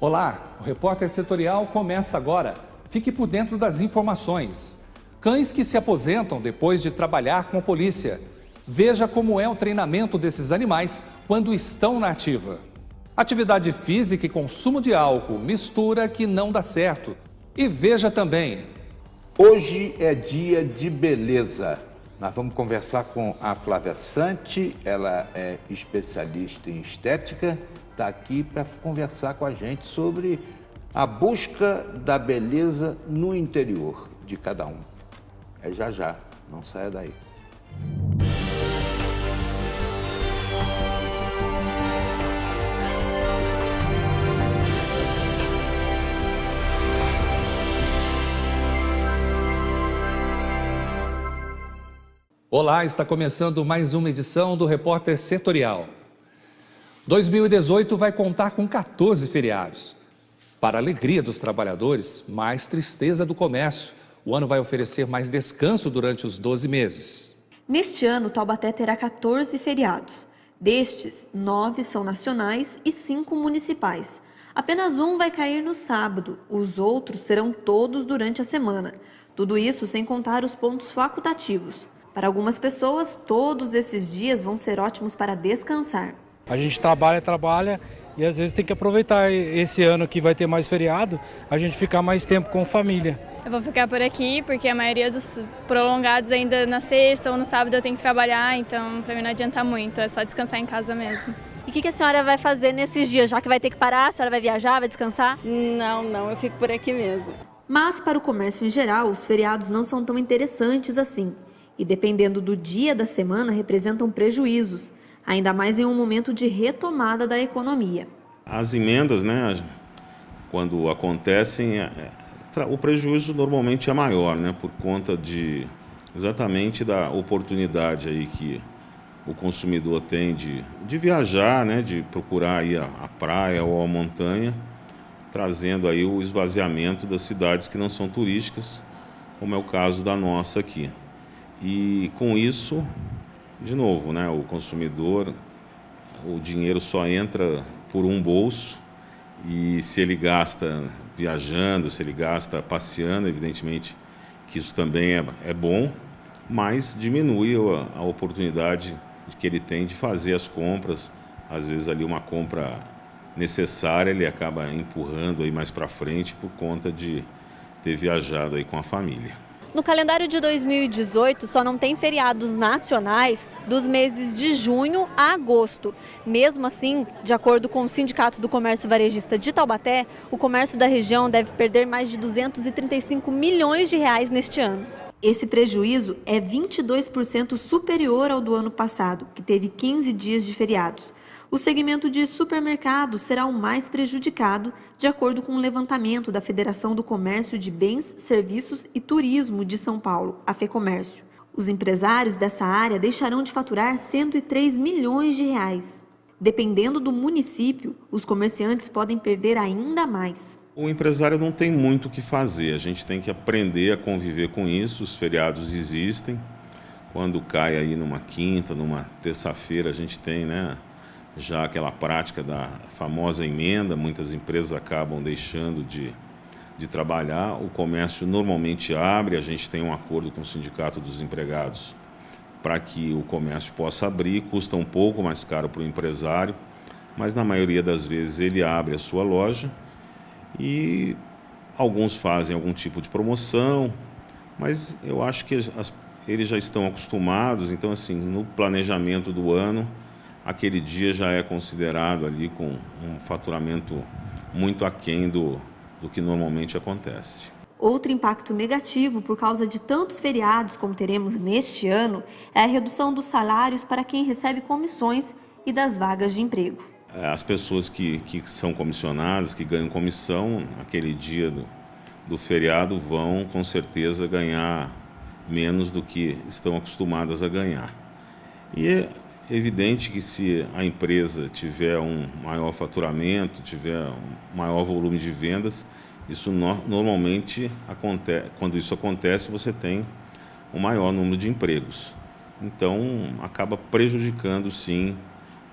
Olá, o Repórter Setorial começa agora. Fique por dentro das informações. Cães que se aposentam depois de trabalhar com a polícia. Veja como é o treinamento desses animais quando estão na ativa. Atividade física e consumo de álcool, mistura que não dá certo. E veja também... Hoje é dia de beleza. Nós vamos conversar com a Flávia Santi, ela é especialista em estética, está aqui para conversar com a gente sobre a busca da beleza no interior de cada um. É já, não saia daí. Olá, está começando mais uma edição do Repórter Setorial. 2018 vai contar com 14 feriados. Para a alegria dos trabalhadores, mais tristeza do comércio. O ano vai oferecer mais descanso durante os 12 meses. Neste ano, Taubaté terá 14 feriados. Destes, 9 são nacionais e 5 municipais. Apenas um vai cair no sábado, os outros serão todos durante a semana. Tudo isso sem contar os pontos facultativos. Para algumas pessoas, todos esses dias vão ser ótimos para descansar. A gente trabalha e às vezes tem que aproveitar esse ano que vai ter mais feriado, a gente ficar mais tempo com família. Eu vou ficar por aqui porque a maioria dos prolongados ainda na sexta ou no sábado eu tenho que trabalhar, então para mim não adianta muito, é só descansar em casa mesmo. E o que a senhora vai fazer nesses dias? Já que vai ter que parar, a senhora vai viajar, vai descansar? Não, eu fico por aqui mesmo. Mas para o comércio em geral, os feriados não são tão interessantes assim. E dependendo do dia da semana, representam prejuízos, ainda mais em um momento de retomada da economia. As emendas, quando acontecem, o prejuízo normalmente é maior, por conta exatamente da oportunidade aí que o consumidor tem de viajar, de procurar ir à praia ou à montanha, trazendo aí o esvaziamento das cidades que não são turísticas, como é o caso da nossa aqui. E com isso, de novo, o consumidor, o dinheiro só entra por um bolso e se ele gasta viajando, se ele gasta passeando, evidentemente que isso também é bom, mas diminui a oportunidade que ele tem de fazer as compras. Às vezes ali uma compra necessária ele acaba empurrando aí mais para frente por conta de ter viajado aí com a família. No calendário de 2018, só não tem feriados nacionais dos meses de junho a agosto. Mesmo assim, de acordo com o Sindicato do Comércio Varejista de Taubaté, o comércio da região deve perder mais de 235 milhões de reais neste ano. Esse prejuízo é 22% superior ao do ano passado, que teve 15 dias de feriados. O segmento de supermercados será o mais prejudicado, de acordo com o levantamento da Federação do Comércio de Bens, Serviços e Turismo de São Paulo, a FEComércio. Os empresários dessa área deixarão de faturar 103 milhões de reais. Dependendo do município, os comerciantes podem perder ainda mais. O empresário não tem muito o que fazer, a gente tem que aprender a conviver com isso. Os feriados existem, quando cai aí numa quinta, numa terça-feira, a gente tem, já aquela prática da famosa emenda. Muitas empresas acabam deixando de trabalhar, o comércio normalmente abre, a gente tem um acordo com o Sindicato dos Empregados para que o comércio possa abrir, custa um pouco mais caro para o empresário, mas na maioria das vezes ele abre a sua loja e alguns fazem algum tipo de promoção, mas eu acho que eles já estão acostumados, então assim, no planejamento do ano, aquele dia já é considerado ali com um faturamento muito aquém do que normalmente acontece. Outro impacto negativo por causa de tantos feriados como teremos neste ano é a redução dos salários para quem recebe comissões e das vagas de emprego. As pessoas que são comissionadas, que ganham comissão, aquele dia do feriado vão com certeza ganhar menos do que estão acostumadas a ganhar. E é evidente que se a empresa tiver um maior faturamento, tiver um maior volume de vendas, isso normalmente acontece. Quando isso acontece, você tem um maior número de empregos. Então, acaba prejudicando, sim,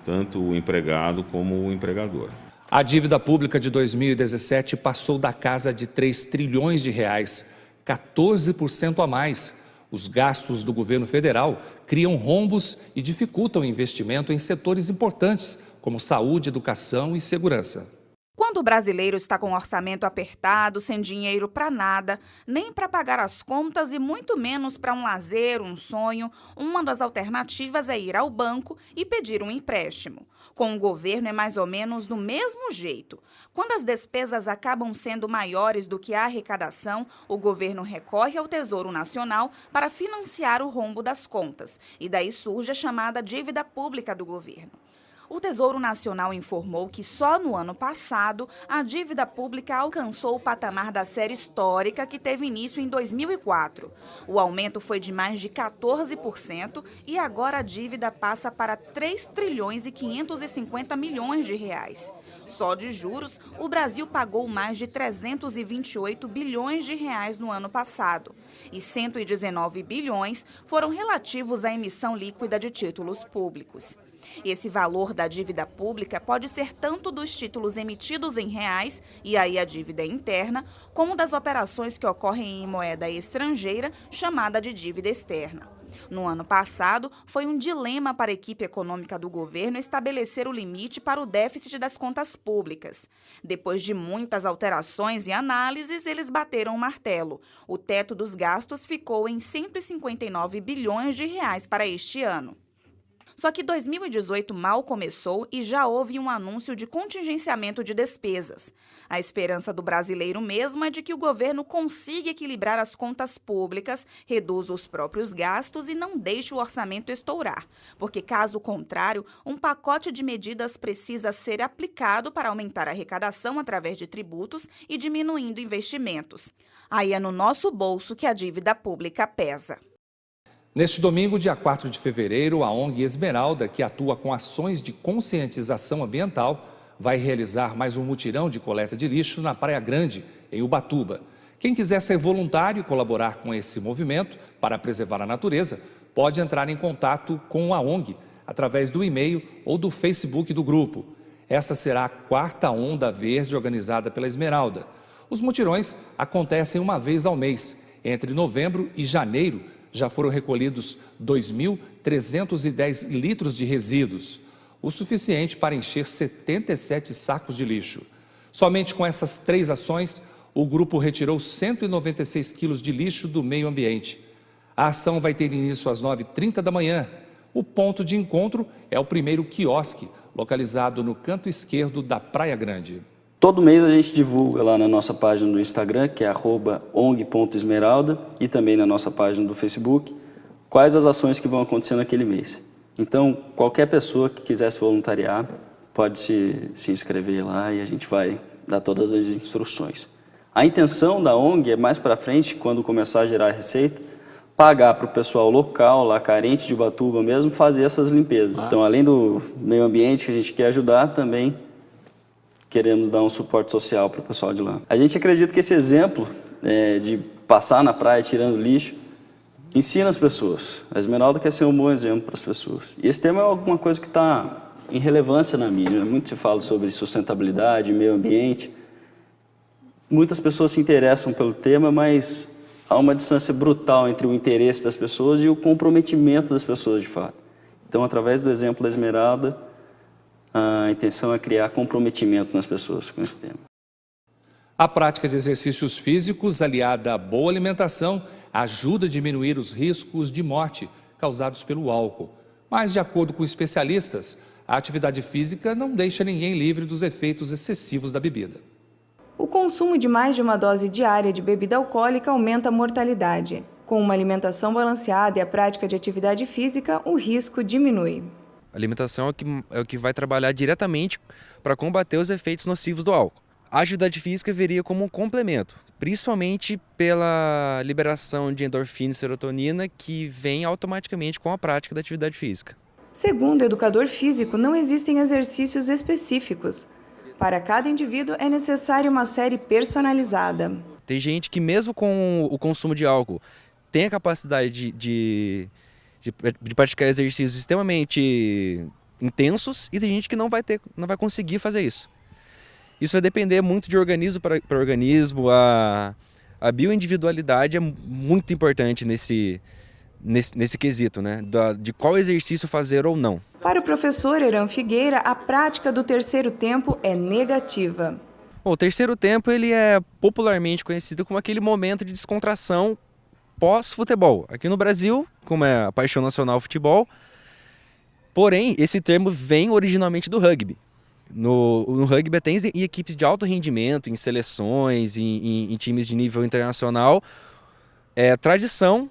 tanto o empregado como o empregador. A dívida pública de 2017 passou da casa de 3 trilhões de reais, 14% a mais. Os gastos do governo federal criam rombos e dificultam o investimento em setores importantes, como saúde, educação e segurança. Quando o brasileiro está com um orçamento apertado, sem dinheiro para nada, nem para pagar as contas e muito menos para um lazer, um sonho, uma das alternativas é ir ao banco e pedir um empréstimo. Com o governo é mais ou menos do mesmo jeito. Quando as despesas acabam sendo maiores do que a arrecadação, o governo recorre ao Tesouro Nacional para financiar o rombo das contas. E daí surge a chamada dívida pública do governo. O Tesouro Nacional informou que só no ano passado a dívida pública alcançou o patamar da série histórica que teve início em 2004. O aumento foi de mais de 14% e agora a dívida passa para 3 trilhões e 550 milhões de reais. Só de juros, o Brasil pagou mais de 328 bilhões de reais no ano passado. E 119 bilhões foram relativos à emissão líquida de títulos públicos. Esse valor da dívida pública pode ser tanto dos títulos emitidos em reais, e aí a dívida é interna, como das operações que ocorrem em moeda estrangeira, chamada de dívida externa. No ano passado, foi um dilema para a equipe econômica do governo estabelecer o limite para o déficit das contas públicas. Depois de muitas alterações e análises, eles bateram o martelo. O teto dos gastos ficou em 159 bilhões de reais para este ano. Só que 2018 mal começou e já houve um anúncio de contingenciamento de despesas. A esperança do brasileiro mesmo é de que o governo consiga equilibrar as contas públicas, reduza os próprios gastos e não deixe o orçamento estourar. Porque, caso contrário, um pacote de medidas precisa ser aplicado para aumentar a arrecadação através de tributos e diminuindo investimentos. Aí é no nosso bolso que a dívida pública pesa. Neste domingo, dia 4 de fevereiro, a ONG Esmeralda, que atua com ações de conscientização ambiental, vai realizar mais um mutirão de coleta de lixo na Praia Grande, em Ubatuba. Quem quiser ser voluntário e colaborar com esse movimento para preservar a natureza, pode entrar em contato com a ONG através do e-mail ou do Facebook do grupo. Esta será a 4ª Onda Verde organizada pela Esmeralda. Os mutirões acontecem uma vez ao mês. Entre novembro e janeiro, já foram recolhidos 2.310 litros de resíduos, o suficiente para encher 77 sacos de lixo. Somente com essas 3 ações, o grupo retirou 196 quilos de lixo do meio ambiente. A ação vai ter início às 9h30 da manhã. O ponto de encontro é o primeiro quiosque, localizado no canto esquerdo da Praia Grande. Todo mês a gente divulga lá na nossa página do Instagram, que é @ong.esmeralda, e também na nossa página do Facebook, quais as ações que vão acontecer naquele mês. Então, qualquer pessoa que quiser se voluntariar, pode se inscrever lá e a gente vai dar todas as instruções. A intenção da ONG é mais para frente, quando começar a gerar receita, pagar para o pessoal local, lá carente de Ubatuba mesmo, fazer essas limpezas. Então, além do meio ambiente que a gente quer ajudar, também queremos dar um suporte social para o pessoal de lá. A gente acredita que esse exemplo de passar na praia tirando lixo ensina as pessoas. A Esmeralda quer ser um bom exemplo para as pessoas. E esse tema é alguma coisa que está em relevância na mídia. Muito se fala sobre sustentabilidade, meio ambiente. Muitas pessoas se interessam pelo tema, mas há uma distância brutal entre o interesse das pessoas e o comprometimento das pessoas de fato. Então, através do exemplo da Esmeralda, a intenção é criar comprometimento nas pessoas com esse tema. A prática de exercícios físicos, aliada à boa alimentação, ajuda a diminuir os riscos de morte causados pelo álcool. Mas, de acordo com especialistas, a atividade física não deixa ninguém livre dos efeitos excessivos da bebida. O consumo de mais de uma dose diária de bebida alcoólica aumenta a mortalidade. Com uma alimentação balanceada e a prática de atividade física, o risco diminui. A alimentação é o que vai trabalhar diretamente para combater os efeitos nocivos do álcool. A atividade física viria como um complemento, principalmente pela liberação de endorfina e serotonina que vem automaticamente com a prática da atividade física. Segundo o educador físico, não existem exercícios específicos. Para cada indivíduo é necessária uma série personalizada. Tem gente que mesmo com o consumo de álcool tem a capacidade de praticar exercícios extremamente intensos e tem gente que não vai conseguir fazer isso. Isso vai depender muito de organismo para organismo, a bioindividualidade é muito importante nesse quesito, né? De qual exercício fazer ou não. Para o professor Heran Figueira, a prática do terceiro tempo é negativa. Bom, o terceiro tempo ele é popularmente conhecido como aquele momento de descontração pós-futebol. Aqui no Brasil, como é a paixão nacional futebol, porém, esse termo vem originalmente do rugby. No rugby tem em equipes de alto rendimento, em seleções, em times de nível internacional, tradição,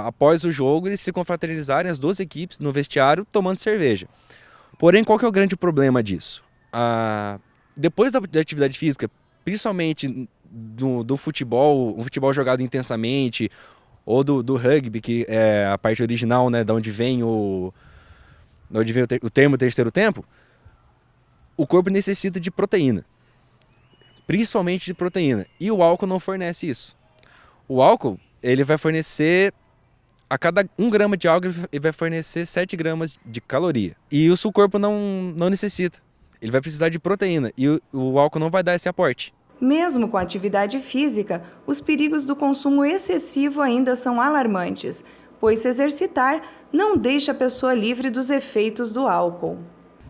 após o jogo, eles se confraternizarem, as duas equipes, no vestiário, tomando cerveja. Porém, qual que é o grande problema disso? Depois da atividade física, principalmente do futebol, um futebol jogado intensamente, ou do rugby, que é a parte original, né, de onde vem o termo terceiro tempo, o corpo necessita de proteína, principalmente de proteína, e o álcool não fornece isso. O álcool, ele vai fornecer, a cada 1 grama de álcool, ele vai fornecer 7 gramas de caloria, e isso o corpo não necessita, ele vai precisar de proteína, e o álcool não vai dar esse aporte. Mesmo com a atividade física, os perigos do consumo excessivo ainda são alarmantes, pois se exercitar não deixa a pessoa livre dos efeitos do álcool.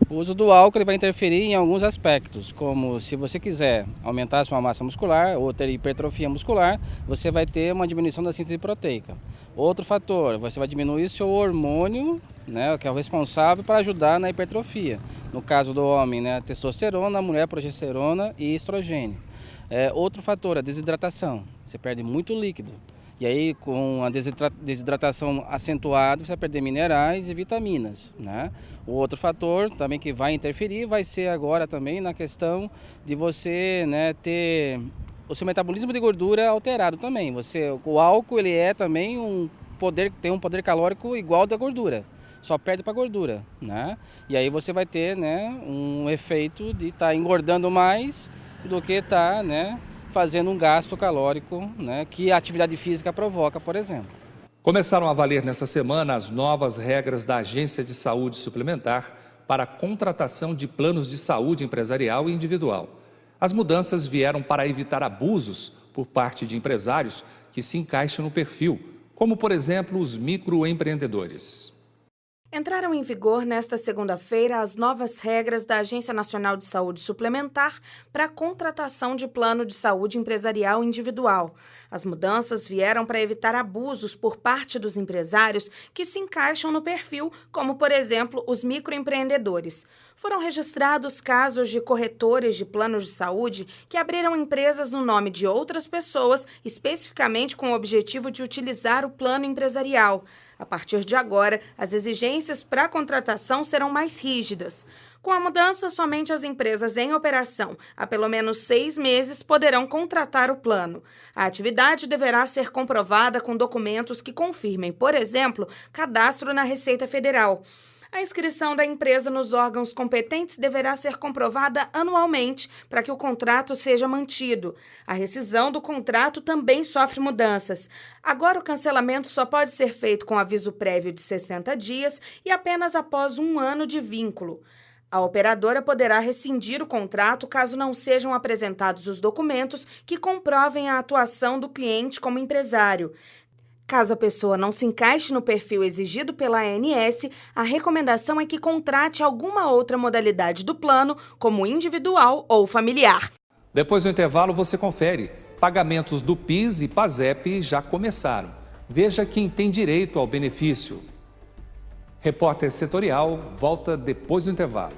O uso do álcool ele vai interferir em alguns aspectos, como se você quiser aumentar a sua massa muscular ou ter hipertrofia muscular, você vai ter uma diminuição da síntese proteica. Outro fator, você vai diminuir seu hormônio, né, que é o responsável para ajudar na hipertrofia. No caso do homem, né, a testosterona, a mulher, a progesterona e estrogênio. Outro fator, a desidratação. Você perde muito líquido. E aí, com a desidratação acentuada, você vai perder minerais e vitaminas, né? O outro fator também que vai interferir vai ser agora também na questão de você, né, ter o seu metabolismo de gordura alterado também. O álcool ele também tem um poder calórico igual ao da gordura, só perde para a gordura, né? E aí você vai ter, né, um efeito de estar engordando mais do que estar, né, fazendo um gasto calórico, né, que a atividade física provoca, por exemplo. Começaram a valer nesta semana as novas regras da Agência de Saúde Suplementar para a contratação de planos de saúde empresarial e individual. As mudanças vieram para evitar abusos por parte de empresários que se encaixam no perfil, como, por exemplo, os microempreendedores. Entraram em vigor nesta segunda-feira as novas regras da Agência Nacional de Saúde Suplementar para a contratação de plano de saúde empresarial individual. As mudanças vieram para evitar abusos por parte dos empresários que se encaixam no perfil, como, por exemplo, os microempreendedores. Foram registrados casos de corretores de planos de saúde que abriram empresas no nome de outras pessoas, especificamente com o objetivo de utilizar o plano empresarial. A partir de agora, as exigências para a contratação serão mais rígidas. Com a mudança, somente as empresas em operação há pelo menos 6 meses poderão contratar o plano. A atividade deverá ser comprovada com documentos que confirmem, por exemplo, cadastro na Receita Federal. A inscrição da empresa nos órgãos competentes deverá ser comprovada anualmente para que o contrato seja mantido. A rescisão do contrato também sofre mudanças. Agora, o cancelamento só pode ser feito com aviso prévio de 60 dias e apenas após 1 ano de vínculo. A operadora poderá rescindir o contrato caso não sejam apresentados os documentos que comprovem a atuação do cliente como empresário. Caso a pessoa não se encaixe no perfil exigido pela ANS, a recomendação é que contrate alguma outra modalidade do plano, como individual ou familiar. Depois do intervalo, você confere. Pagamentos do PIS e PASEP já começaram. Veja quem tem direito ao benefício. Repórter Setorial volta depois do intervalo.